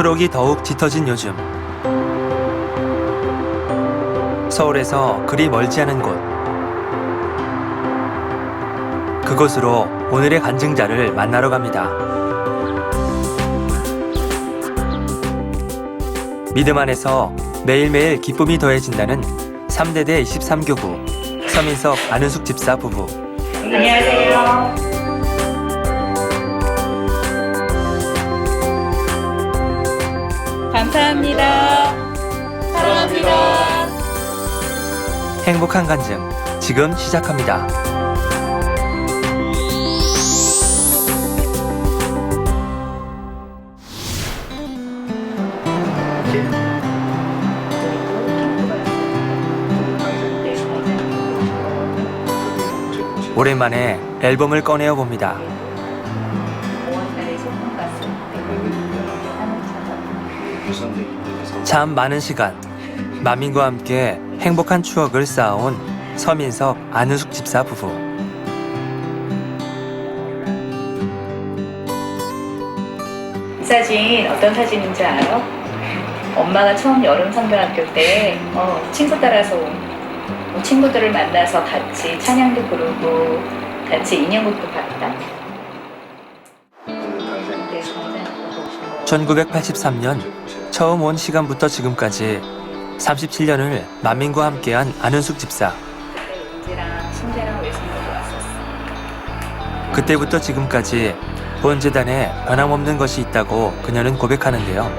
초록이 더욱 짙어진 요즘, 서울에서 그리 멀지 않은 곳, 그곳으로 오늘의 간증자를 만나러 갑니다. 믿음 안에서 매일매일 기쁨이 더해진다는 3대대 23교구 서민석 안은숙 집사 부부. 안녕하세요. 감사합니다. 사랑합니다. 행복한 간증 지금 시작합니다. 오랜만에 앨범을 꺼내어 봅니다. 참 많은 시간, 만민과 함께 행복한 추억을 쌓아온 서민석 안은숙 집사 부부. 이 사진 어떤 사진인지 알아? 엄마가 처음 여름 성경학교 때 친구 따라서 친구들을 만나서 같이 찬양도 부르고 같이 인형극도 봤다. 1983년 처음 온 시간부터 지금까지 37년을 만민과 함께한 안은숙 집사. 은지랑 신재랑 외숙모도 왔었어. 그때부터 지금까지 본 재단에 변함없는 것이 있다고 그녀는 고백하는데요.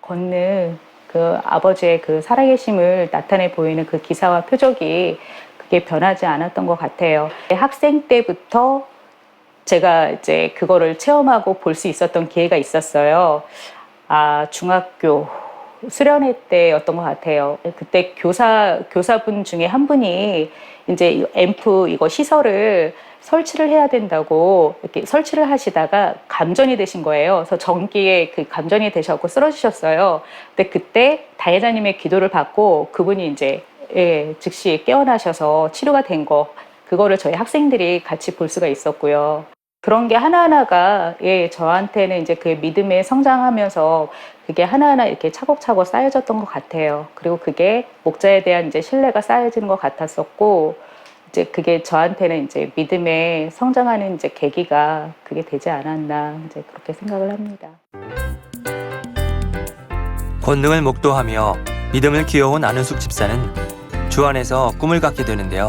걷는 그 아버지의 그 살아계심을 나타내 보이는 그 기사와 표적이 그게 변하지 않았던 것 같아요. 학생 때부터 제가 이제 그거를 체험하고 볼 수 있었던 기회가 있었어요. 중학교 수련회 때였던 것 같아요. 그때 교사분 중에 한 분이 이제 앰프 이거 시설을 설치를 해야 된다고 이렇게 설치를 하시다가 감전이 되신 거예요. 그래서 전기에 그 감전이 되셔서 쓰러지셨어요. 근데 그때 다혜자님의 기도를 받고 그분이 이제 즉시 깨어나셔서 치료가 된 거, 그거를 저희 학생들이 같이 볼 수가 있었고요. 그런 게 하나하나가 저한테는 이제 그 믿음에 성장하면서 그게 하나하나 이렇게 차곡차곡 쌓여졌던 것 같아요. 그리고 그게 목자에 대한 이제 신뢰가 쌓여지는 것 같았었고, 이제 그게 저한테는 이제 믿음에 성장하는 이제 계기가 그게 되지 않았나 이제 그렇게 생각을 합니다. 권능을 목도하며 믿음을 키워온 안은숙 집사는 주 안에서 꿈을 갖게 되는데요.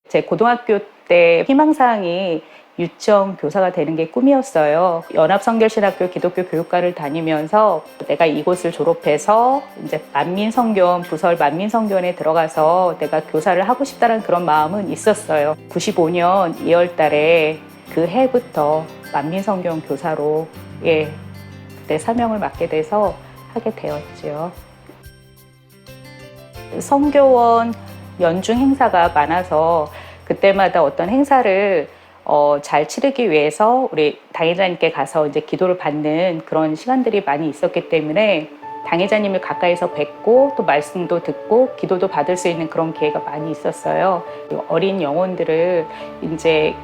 제 고등학교 때 희망사항이 유치원 교사가 되는 게 꿈이었어요. 연합성결신학교 기독교 교육과를 다니면서 내가 이곳을 졸업해서 이제 만민성견 부설 만민성견에 들어가서 내가 교사를 하고 싶다는 그런 마음은 있었어요. 95년 2월 달에 그 해부터 만민성견 교사로 그때 사명을 맡게 돼서 하게 되었죠. 성교원 연중 행사가 많아서 그때마다 어떤 행사를 잘 치르기 위해서 우리 당회자님께 가서 이제 기도를 받는 그런 시간들이 많이 있었기 때문에 당회자님을 가까이서 뵙고 또 말씀도 듣고 기도도 받을 수 있는 그런 기회가 많이 있었어요. 어린 영혼들을 이제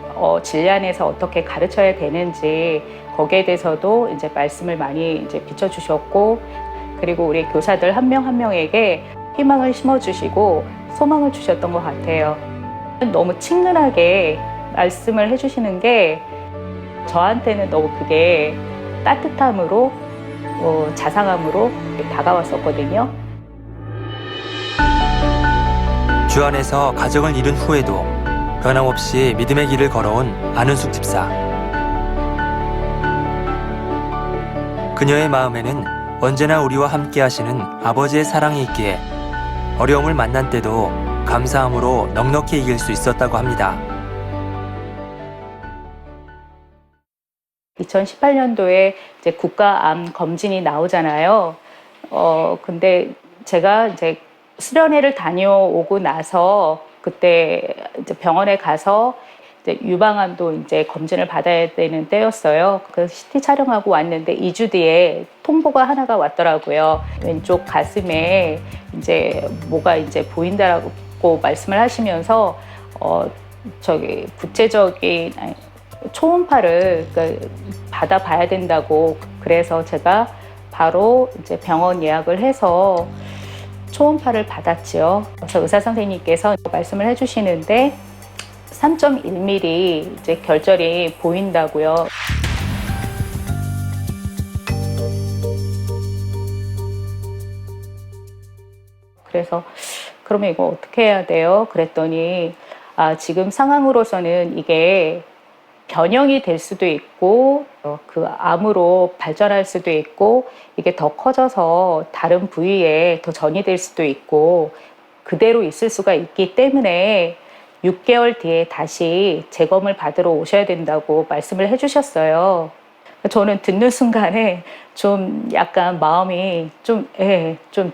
진리 안에서 어떻게 가르쳐야 되는지 거기에 대해서도 이제 말씀을 많이 이제 비춰주셨고, 그리고 우리 교사들 한 명 한 명에게 희망을 심어주시고 소망을 주셨던 것 같아요. 너무 친근하게 말씀을 해주시는 게 저한테는 너무 그게 따뜻함으로 자상함으로 다가왔었거든요. 주 안에서 가정을 이룬 후에도 변함없이 믿음의 길을 걸어온 안은숙 집사. 그녀의 마음에는 언제나 우리와 함께 하시는 아버지의 사랑이 있기에 어려움을 만난 때도 감사함으로 넉넉히 이길 수 있었다고 합니다. 2018년도에 이제 국가암 검진이 나오잖아요. 근데 제가 이제 수련회를 다녀오고 나서 그때 이제 병원에 가서 이제 유방암도 이제 검진을 받아야 되는 때였어요. 그래서 CT 촬영하고 왔는데 2주 뒤에 통보가 하나가 왔더라고요. 왼쪽 가슴에 이제 뭐가 이제 보인다라고 말씀을 하시면서 구체적인 초음파를 그러니까 받아봐야 된다고, 그래서 제가 바로 이제 병원 예약을 해서 초음파를 받았지요. 그래서 의사 선생님께서 말씀을 해주시는데 3.1mm 이제 결절이 보인다고요. 그래서 그러면 이거 어떻게 해야 돼요? 그랬더니 지금 상황으로서는 이게 변형이 될 수도 있고 그 암으로 발전할 수도 있고 이게 더 커져서 다른 부위에 더 전이될 수도 있고 그대로 있을 수가 있기 때문에 6개월 뒤에 다시 재검을 받으러 오셔야 된다고 말씀을 해주셨어요. 저는 듣는 순간에 좀 약간 마음이 좀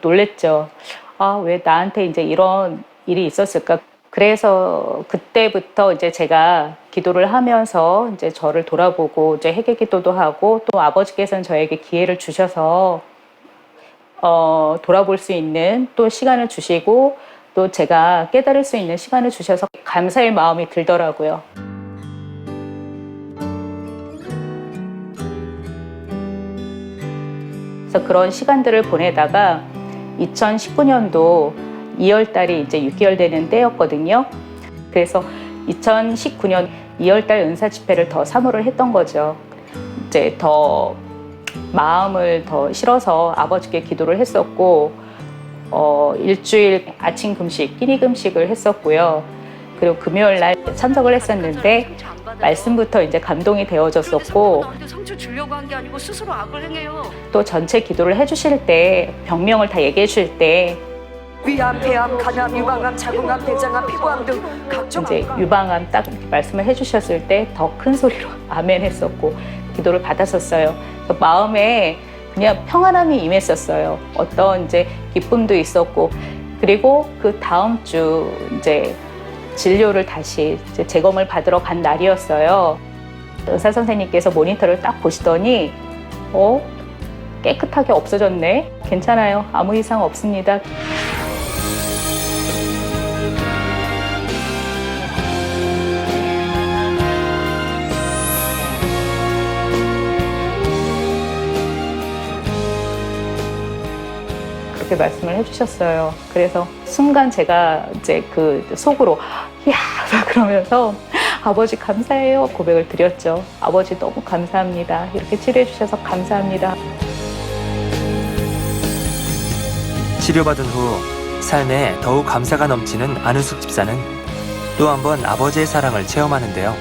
놀랬죠. 왜 나한테 이제 이런 일이 있었을까? 그래서 그때부터 이제 제가 기도를 하면서 이제 저를 돌아보고 이제 회개 기도도 하고 또 아버지께서는 저에게 기회를 주셔서 돌아볼 수 있는 또 시간을 주시고 또 제가 깨달을 수 있는 시간을 주셔서 감사의 마음이 들더라고요. 그래서 그런 시간들을 보내다가 2019년도 2월 달이 이제 6개월 되는 때였거든요. 그래서 2019년 2월 달 은사 집회를 더 사모를 했던 거죠. 이제 더 마음을 더 실어서 아버지께 기도를 했었고, 일주일 아침 금식, 끼니 금식을 했었고요. 그리고 금요일 날 참석을 했었는데 말씀부터 이제 감동이 되어졌었고, 상처 주려고 한 게 아니고 스스로 악을 행해요. 또 전체 기도를 해주실 때 병명을 다 얘기해 주실 때 위암, 폐암, 간암, 유방암, 자궁암, 대장암, 피부암 등 각종 이제 유방암 딱 말씀을 해주셨을 때 더 큰 소리로 아멘 했었고 기도를 받았었어요. 마음에 그냥 평안함이 임했었어요. 어떤 이제 기쁨도 있었고, 그리고 그 다음 주 이제 진료를 다시 이제 재검을 받으러 간 날이었어요. 의사 선생님께서 모니터를 딱 보시더니 깨끗하게 없어졌네. 괜찮아요. 아무 이상 없습니다. 그렇게 말씀을 해주셨어요. 그래서 순간 제가 이제 그 속으로 이야 그러면서 아버지 감사해요 고백을 드렸죠. 아버지 너무 감사합니다. 이렇게 치료해 주셔서 감사합니다. 치료받은 후 삶에 더욱 감사가 넘치는 안은숙 집사는 또 한 번 아버지의 사랑을 체험하는데요.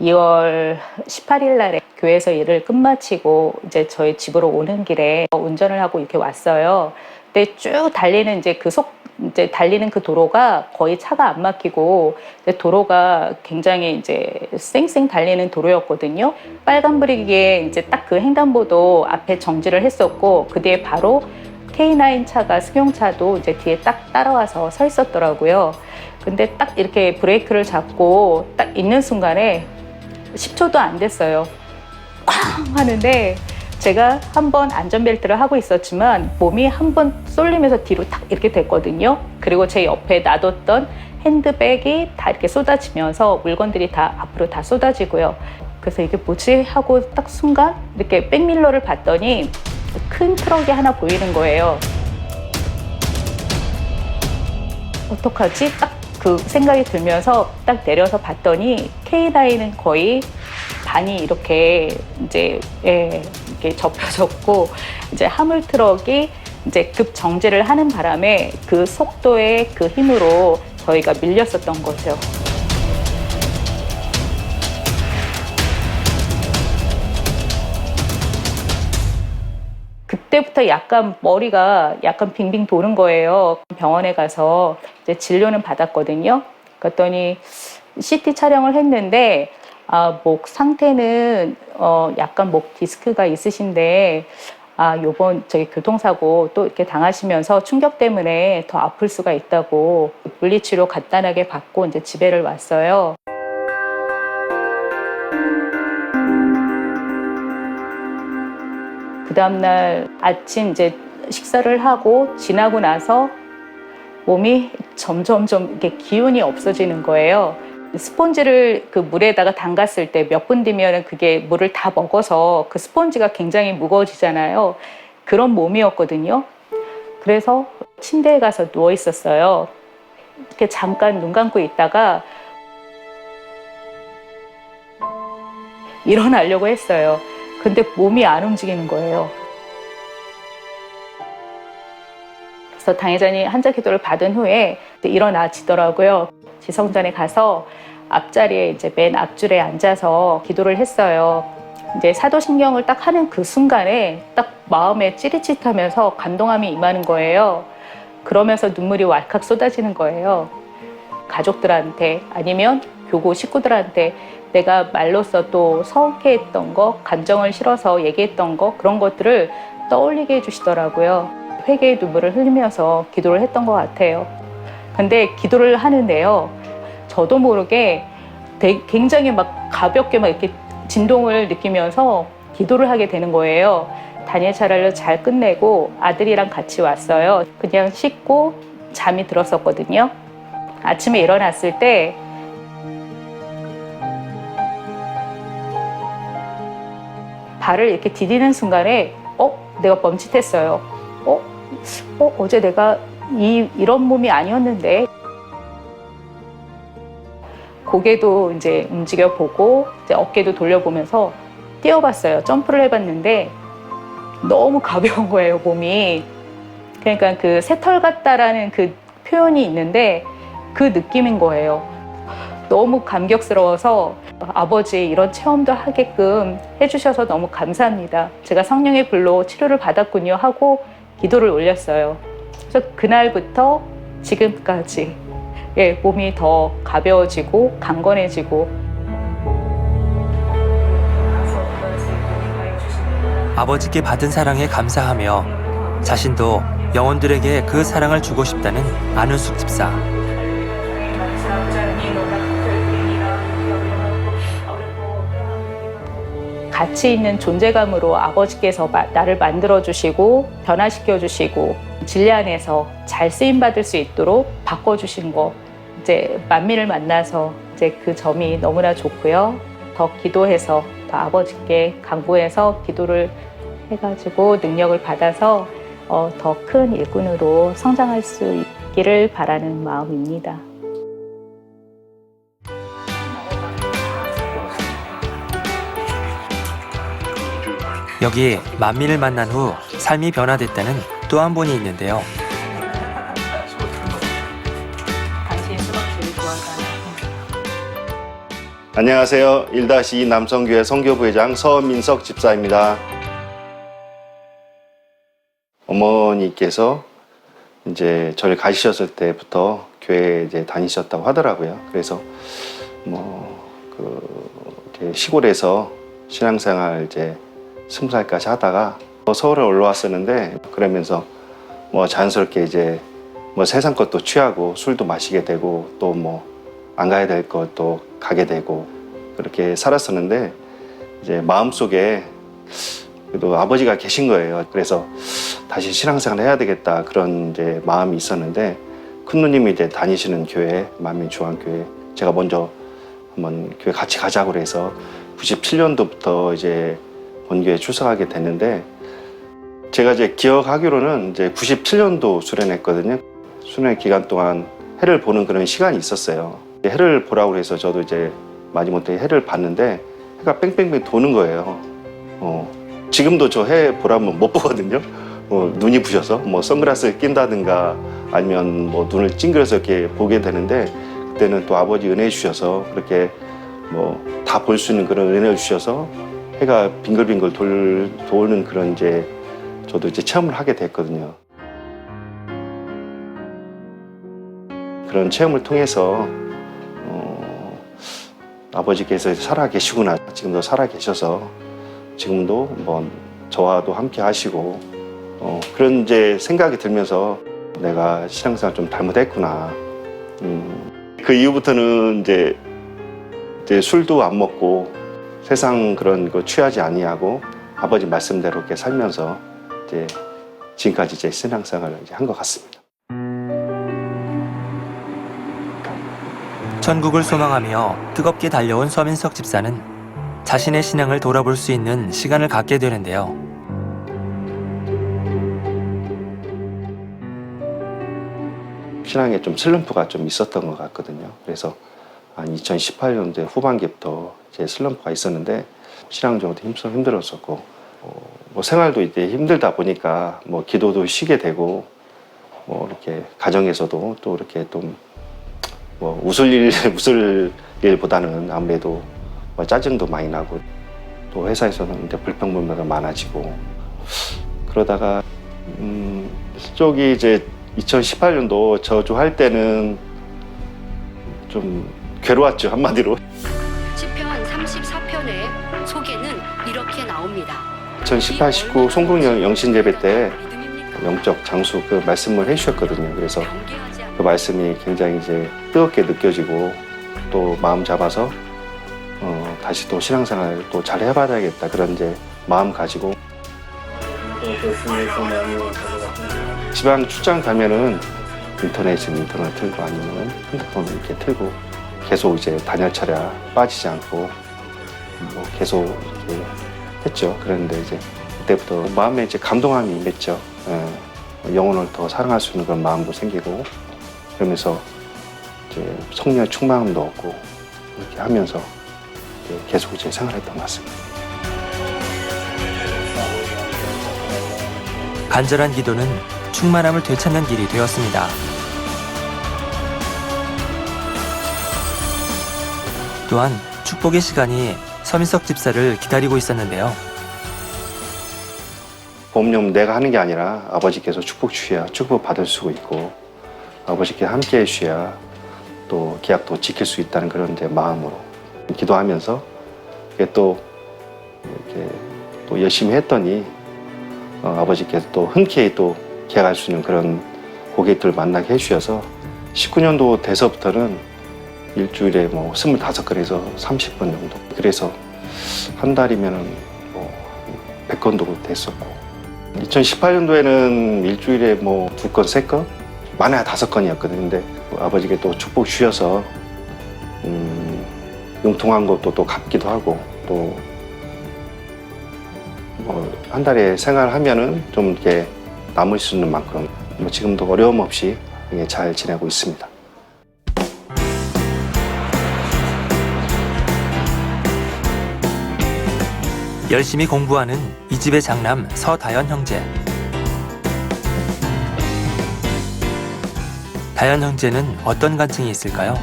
2월 18일 날에 교회에서 일을 끝마치고 이제 저희 집으로 오는 길에 운전을 하고 이렇게 왔어요. 근데 쭉 달리는 이제 달리는 그 도로가 거의 차가 안 막히고 도로가 굉장히 이제 쌩쌩 달리는 도로였거든요. 빨간불이기에 이제 딱 그 횡단보도 앞에 정지를 했었고 그 뒤에 바로 K9 차가 승용차도 이제 뒤에 딱 따라와서 서 있었더라고요. 근데 딱 이렇게 브레이크를 잡고 딱 있는 순간에 10초도 안 됐어요. 쾅 하는데 제가 한 번 안전벨트를 하고 있었지만 몸이 한 번 쏠리면서 뒤로 탁 이렇게 됐거든요. 그리고 제 옆에 놔뒀던 핸드백이 다 이렇게 쏟아지면서 물건들이 다 앞으로 다 쏟아지고요. 그래서 이게 뭐지 하고 딱 순간 이렇게 백밀러를 봤더니 큰 트럭이 하나 보이는 거예요. 어떡하지? 딱 그 생각이 들면서 딱 내려서 봤더니 K9은 거의 반이 이렇게 이제 이렇게 접혀졌고 이제 화물 트럭이 이제 급 정지를 하는 바람에 그 속도의 그 힘으로 저희가 밀렸었던 거죠. 그때부터 약간 머리가 약간 빙빙 도는 거예요. 병원에 가서 이제 진료는 받았거든요. 그랬더니 CT 촬영을 했는데 목 상태는 약간 목 디스크가 있으신데 요번 교통사고 또 이렇게 당하시면서 충격 때문에 더 아플 수가 있다고 물리치료 간단하게 받고 이제 집에를 왔어요. 그 다음날 아침 이제 식사를 하고 지나고 나서 몸이 점점점 이렇게 기운이 없어지는 거예요. 스폰지를 그 물에다가 담갔을 때 몇 분 뒤면 그게 물을 다 먹어서 그 스폰지가 굉장히 무거워지잖아요. 그런 몸이었거든요. 그래서 침대에 가서 누워 있었어요. 이렇게 잠깐 눈 감고 있다가 일어나려고 했어요. 근데 몸이 안 움직이는 거예요. 그래서 당회장이 한자 기도를 받은 후에 일어나지더라고요. 지성전에 가서 앞자리에 이제 맨 앞줄에 앉아서 기도를 했어요. 이제 사도신경을 딱 하는 그 순간에 딱 마음에 찌릿찌릿하면서 감동함이 임하는 거예요. 그러면서 눈물이 왈칵 쏟아지는 거예요. 가족들한테 아니면 교구 식구들한테 내가 말로써 또 서운해했던 거, 감정을 실어서 얘기했던 거 그런 것들을 떠올리게 해주시더라고요. 회개의 눈물을 흘리면서 기도를 했던 것 같아요. 근데 기도를 하는데요, 저도 모르게 굉장히 막 가볍게 막 이렇게 진동을 느끼면서 기도를 하게 되는 거예요. 단일 차례를 잘 끝내고 아들이랑 같이 왔어요. 그냥 씻고 잠이 들었었거든요. 아침에 일어났을 때 발을 이렇게 디디는 순간에 내가 멈칫했어요. 어제 내가 이런 몸이 아니었는데. 고개도 이제 움직여 보고 이제 어깨도 돌려보면서 뛰어봤어요. 점프를 해봤는데 너무 가벼운 거예요, 몸이. 그러니까 그 새털 같다라는 그 표현이 있는데 그 느낌인 거예요. 너무 감격스러워서 아버지 이런 체험도 하게끔 해주셔서 너무 감사합니다. 제가 성령의 불로 치료를 받았군요 하고 기도를 올렸어요. 그래서 그날부터 지금까지 몸이 더 가벼워지고 강건해지고. 아버지께 받은 사랑에 감사하며 자신도 영혼들에게 그 사랑을 주고 싶다는 안은숙 집사. 가치 있는 존재감으로 아버지께서 나를 만들어주시고 변화시켜주시고 진리 안에서 잘 쓰임받을 수 있도록 바꿔주신 거, 이제 만민을 만나서 이제 그 점이 너무나 좋고요. 더 기도해서 더 아버지께 강구해서 기도를 해가지고 능력을 받아서 더 큰 일꾼으로 성장할 수 있기를 바라는 마음입니다. 여기 만민을 만난 후 삶이 변화됐다는 또 한 분이 있는데요. 안녕하세요. 1-2 남성교회 선교부회장 서민석 집사입니다. 어머니께서 이제 저를 가지셨을 때부터 교회에 이제 다니셨다고 하더라고요. 그래서 이렇게 시골에서 신앙생활 이제 20살까지 하다가 서울에 올라왔었는데, 그러면서 자연스럽게 이제 세상 것도 취하고 술도 마시게 되고 또 안 가야 될 것도 가게 되고 그렇게 살았었는데, 이제 마음속에 그래도 아버지가 계신 거예요. 그래서 다시 신앙생활을 해야 되겠다 그런 이제 마음이 있었는데, 큰 누님이 이제 다니시는 교회, 만민중앙교회, 제가 먼저 한번 교회 같이 가자고 해서 97년도부터 이제 본교회에 출석하게 됐는데, 제가 이제 기억하기로는 이제 97년도 수련했거든요. 수련 기간 동안 해를 보는 그런 시간이 있었어요. 해를 보라고 해서 저도 이제 마지못해 해를 봤는데 해가 뺑뺑뺑 도는 거예요. 지금도 저 해 보라면 못 보거든요. 눈이 부셔서 선글라스를 낀다든가 아니면 눈을 찡그려서 이렇게 보게 되는데, 그때는 또 아버지 은혜 주셔서 그렇게 다 볼 수 있는 그런 은혜를 주셔서 해가 빙글빙글 도는 그런 이제 저도 이제 체험을 하게 됐거든요. 그런 체험을 통해서 아버지께서 살아 계시구나, 지금도 살아 계셔서 지금도 저와도 함께 하시고 그런 이제 생각이 들면서 내가 신앙생활 좀 잘못했구나. 그 이후부터는 이제 술도 안 먹고 세상 그런 거 취하지 아니하고 아버지 말씀대로 이렇게 살면서 이제 지금까지 이제 신앙생활을 이제 한 것 같습니다. 천국을 소망하며 뜨겁게 달려온 서민석 집사는 자신의 신앙을 돌아볼 수 있는 시간을 갖게 되는데요. 신앙에 좀 슬럼프가 좀 있었던 것 같거든요. 그래서 한 2018년대 후반기부터 제 슬럼프가 있었는데 신앙적으로 힘들었었고 뭐 생활도 이제 힘들다 보니까 뭐 기도도 쉬게 되고 뭐 이렇게 가정에서도 또 이렇게 좀 뭐 웃을 일보다는 아무래도 뭐 짜증도 많이 나고 또 회사에서는 이제 불평불만가 많아지고 그러다가 쪽이 이제 2018년도 저주할 때는 좀 괴로웠죠, 한마디로. 시편 34편의 소개는 이렇게 나옵니다. 2018, 19 송국령 영신예배 때 영적 장수 그 말씀을 해주셨거든요. 그래서 그 말씀이 굉장히 이제 뜨겁게 느껴지고 또 마음 잡아서 다시 또 신앙생활 또 잘 해봐야겠다 그런 이제 마음 가지고 지방 출장 가면은 인터넷 틀고 아니면 핸드폰 이렇게 틀고 계속 이제 단열차례 빠지지 않고 뭐 계속 이렇게 했죠. 그런데 이제 그때부터 마음에 이제 감동함이 임했죠. 영혼을 더 사랑할 수 있는 그런 마음도 생기고 그러면서 이제 성령 충만함도 얻고 이렇게 하면서 이제 계속 이제 생활했던 것 같습니다. 간절한 기도는 충만함을 되찾는 길이 되었습니다. 또한 축복의 시간이 서민석 집사를 기다리고 있었는데요. 보험료는 내가 하는 게 아니라 아버지께서 축복 주셔야 축복 받을 수 있고 아버지께서 함께 해주셔야 또 계약도 지킬 수 있다는 그런 이제 마음으로 기도하면서 또 이렇게 또 열심히 했더니 아버지께서 또 흔쾌히 또 계약할 수 있는 그런 고객들을 만나게 해주셔서 19년도 돼서부터는 일주일에 뭐 25건에서 30건 정도 그래서 한 달이면은 뭐 100건도 됐었고 2018년도에는 일주일에 뭐 2건, 3건 많아야 5건이었거든요. 근데 아버지께 또 축복 주셔서 융통한 것도 또 갚기도 하고 또 뭐 한 달에 생활하면은 좀 이렇게 남을 수 있는 만큼 뭐 지금도 어려움 없이 잘 지내고 있습니다. 열심히 공부하는 이 집의 장남 서다현 형제. 다현 형제는 어떤 간증이 있을까요?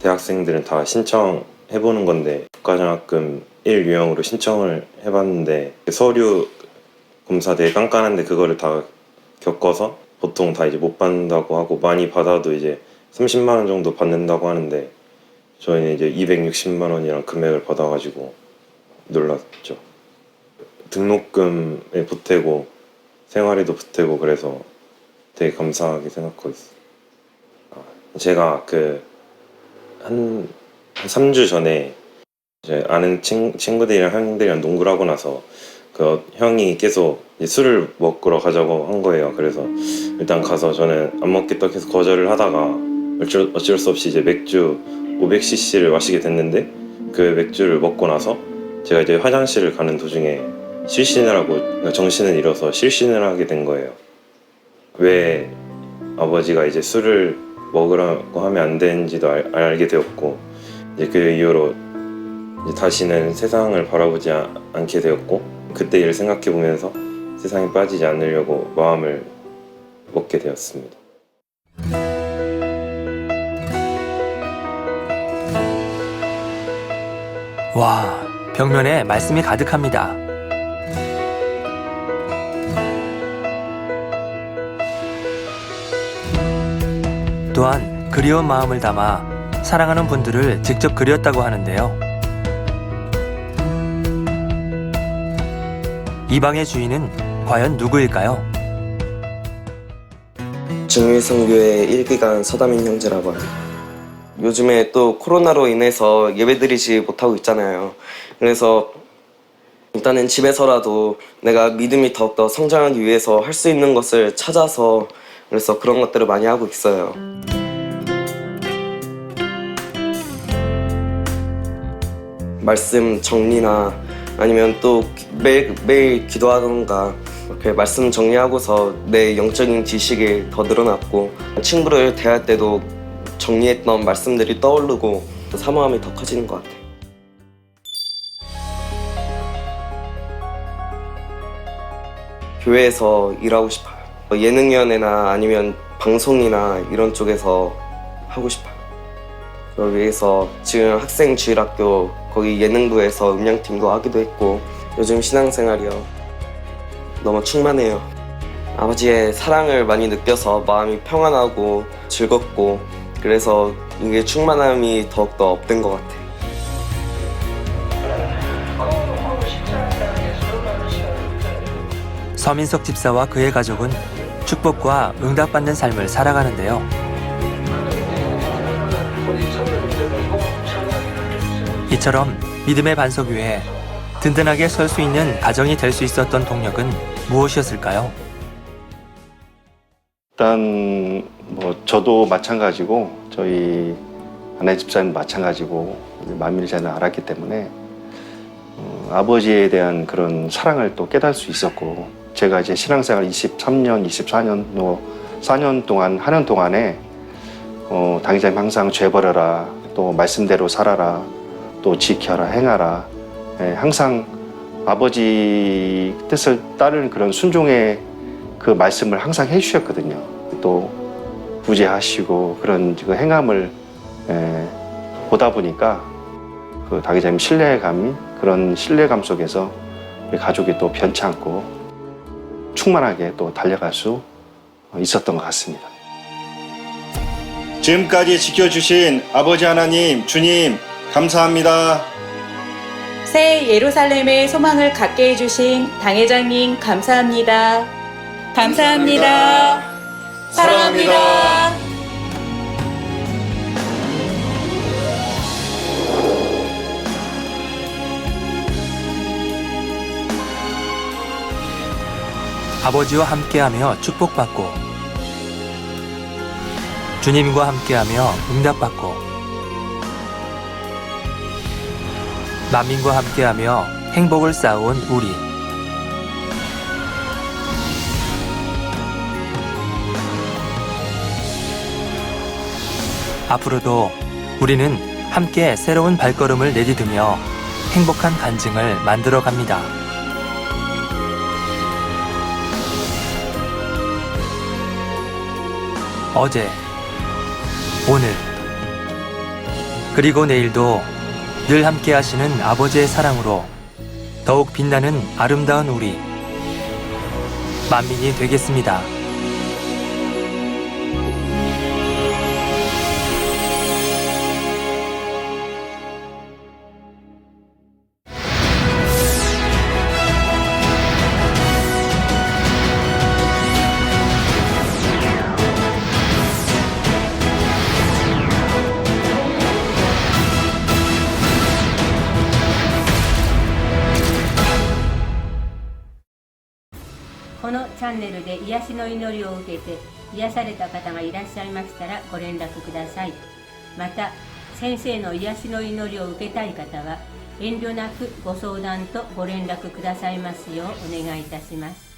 대학생들은 다 신청해보는 건데 국가장학금 1 유형으로 신청을 해봤는데 서류 검사 되게 깐깐한데 그거를 다 겪어서 보통 다 이제 못 받는다고 하고 많이 받아도 이제 30만 원 정도 받는다고 하는데 저희는 이제 260만 원이랑 금액을 받아가지고 놀랐죠. 등록금에 보태고 생활에도 보태고 그래서 되게 감사하게 생각하고 있어요. 제가 한 3주 전에 이제 아는 친구들이랑 형들이랑 농구를 하고 나서 그 형이 계속 이제 술을 먹으러 가자고 한 거예요. 그래서 일단 가서 저는 안 먹겠다 계속 거절을 하다가 어쩔 수 없이 이제 맥주 500cc를 마시게 됐는데 그 맥주를 먹고 나서 제가 이제 화장실을 가는 도중에 실신을 하고 그러니까 정신을 잃어서 실신을 하게 된 거예요. 왜 아버지가 이제 술을 먹으라고 하면 안 되는지도 알게 되었고 이제 그 이후로 이제 다시는 세상을 바라보지 않게 되었고 그때 일을 생각해 보면서 세상에 빠지지 않으려고 마음을 먹게 되었습니다. 와, 벽면에 말씀이 가득합니다. 또한 그리운 마음을 담아 사랑하는 분들을 직접 그렸다고 하는데요. 이 방의 주인은 과연 누구일까요? 중일성교회 1기간 서다민 형제라고 합니다. 요즘에 또 코로나로 인해서 예배드리지 못하고 있잖아요. 그래서 일단은 집에서라도 내가 믿음이 더욱더 성장하기 위해서 할 수 있는 것을 찾아서 그래서 그런 것들을 많이 하고 있어요. 말씀 정리나 아니면 또 매일 기도하던가 이렇게 말씀 정리하고서 내 영적인 지식이 더 늘어났고 친구를 대할 때도 정리했던 말씀들이 떠오르고 또 사모함이 더 커지는 것 같아요. 교회에서 일하고 싶어요. 예능위원회나 아니면 방송이나 이런 쪽에서 하고 싶어요. 그걸 위해서 지금 학생주일학교 거기 예능부에서 음향팀도 하기도 했고 요즘 신앙생활이요. 너무 충만해요. 아버지의 사랑을 많이 느껴서 마음이 평안하고 즐겁고 그래서 이게 충만함이 더욱더 업된 것 같아요. 서민석 집사와 그의 가족은 축복과 응답받는 삶을 살아가는데요. 이처럼 믿음의 반석 위에 든든하게 설 수 있는 가정이 될 수 있었던 동력은 무엇이었을까요? 일단 뭐 저도 마찬가지고 저희 아내 집사님 마찬가지고 만밀자는 알았기 때문에 아버지에 대한 그런 사랑을 또 깨달을 수 있었고 제가 이제 신앙생활 23년, 24년, 4년 동안 하는 동안에 당의자님 항상 죄 버려라, 또 말씀대로 살아라, 또 지켜라, 행하라, 항상 아버지 뜻을 따르는 그런 순종의 그 말씀을 항상 해주셨거든요. 또 구제하시고 그런 그 행함을 보다 보니까 그 당의자님 신뢰감이 그런 신뢰감 속에서 우리 가족이 또 변치 않고 충만하게 또 달려갈 수 있었던 것 같습니다. 지금까지 지켜주신 아버지 하나님, 주님 감사합니다. 새 예루살렘의 소망을 갖게 해주신 당회장님 감사합니다. 감사합니다. 사랑합니다. 아버지와 함께하며 축복받고 주님과 함께하며 응답받고 만민과 함께하며 행복을 쌓아온 우리. 앞으로도 우리는 함께 새로운 발걸음을 내디디며 행복한 간증을 만들어 갑니다. 어제, 오늘, 그리고 내일도 늘 함께 하시는 아버지의 사랑으로 더욱 빛나는 아름다운 우리, 만민이 되겠습니다.このチャンネルで癒しの祈りを受けて癒された方がいらっしゃいましたらご連絡ください。また先生の癒しの祈りを受けたい方は遠慮なくご相談とご連絡くださいますようお願いいたします。